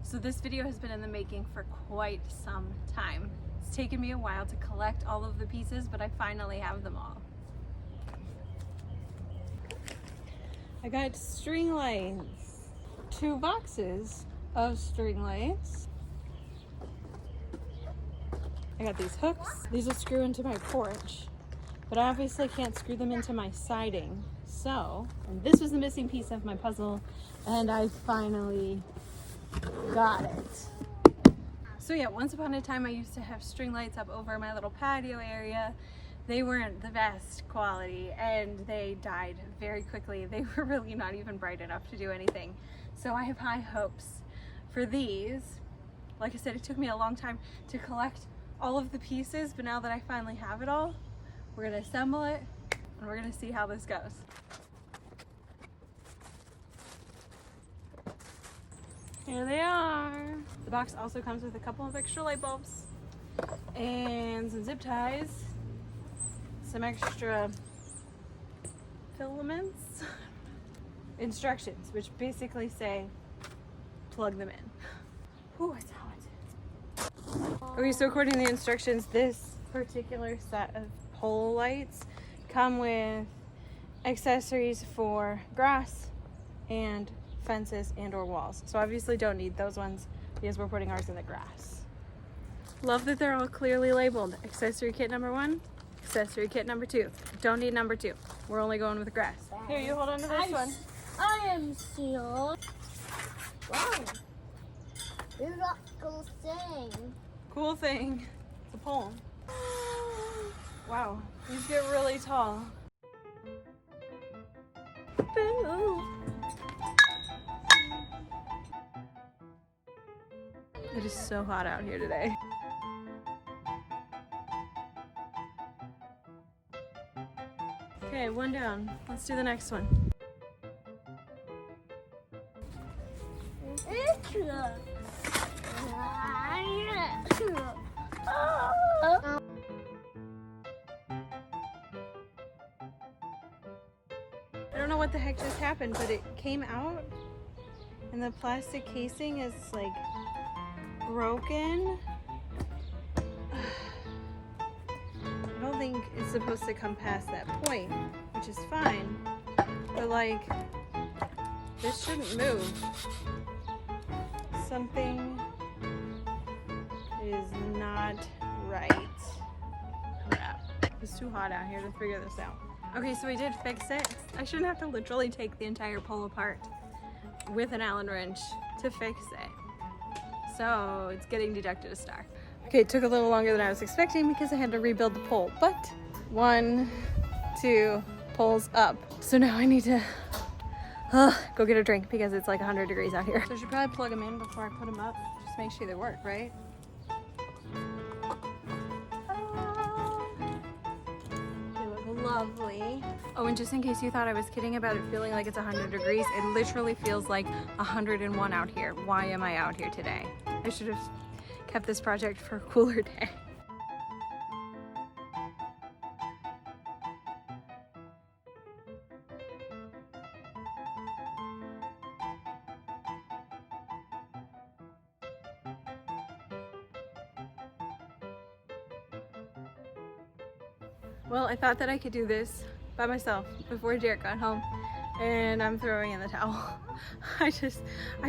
So this video has been in the making for quite some time. It's taken me a while to collect all of the pieces, but I finally have them all. I got string lights, 2 boxes of string lights. I got these hooks. These will screw into my porch, but I obviously can't screw them into my siding. So, and this was the missing piece of my puzzle, and I finally got it. So yeah, once upon a time I used to have string lights up over my little patio area. They weren't the best quality and they died very quickly. They were really not even bright enough to do anything. So I have high hopes for these. Like I said, it took me a long time to collect all of the pieces, but now that I finally have it all, we're gonna assemble it and we're gonna see how this goes. Here they are. The box also comes with a couple of extra light bulbs and some zip ties, some extra filaments, instructions, which basically say plug them in. Ooh, it's hot. Okay, so according to the instructions, this particular set of pole lights come with accessories for grass and fences and or walls. So obviously don't need those ones because we're putting ours in the grass. Love that they're all clearly labeled. Accessory kit number 1, accessory kit number 2. Don't need number 2. We're only going with grass. Here, you hold on to this one. I am sealed. Wow. This is a cool thing. Cool thing. It's a pole. Wow, these get really tall. Boo. It is so hot out here today. Okay, one down. Let's do the next one. I don't know what the heck just happened, but it came out and the plastic casing is like broken. I don't think it's supposed to come past that point, which is fine, but like this shouldn't move. Something is not right. Crap. It's too hot out here to figure this out. Okay, so we did fix it. I shouldn't have to literally take the entire pole apart with an Allen wrench to fix it. So it's getting deducted a star. Okay, it took a little longer than I was expecting because I had to rebuild the pole, but 1, 2, poles up. So now I need to go get a drink because it's like 100 degrees out here. So I should probably plug them in before I put them up. Just make sure they work, right? They look lovely. Oh, and just in case you thought I was kidding about it feeling like it's 100 degrees, it literally feels like 101 out here. Why am I out here today? I should have kept this project for a cooler day. Well, I thought that I could do this by myself before Derek got home, and I'm throwing in the towel. I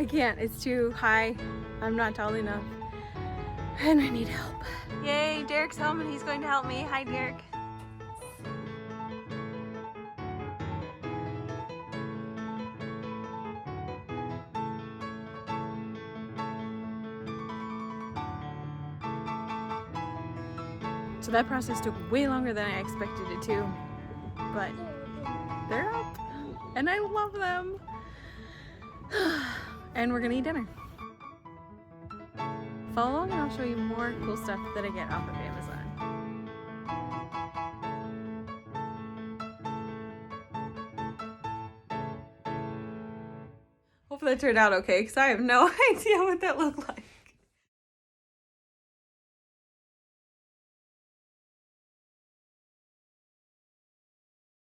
can't. It's too high. I'm not tall enough, and I need help. Yay, Derek's home and he's going to help me. Hi, Derek. So that process took way longer than I expected it to, but they're up and I love them. And we're gonna eat dinner. Follow along and I'll show you more cool stuff that I get off of Amazon. Hopefully that turned out okay because I have no idea what that looked like.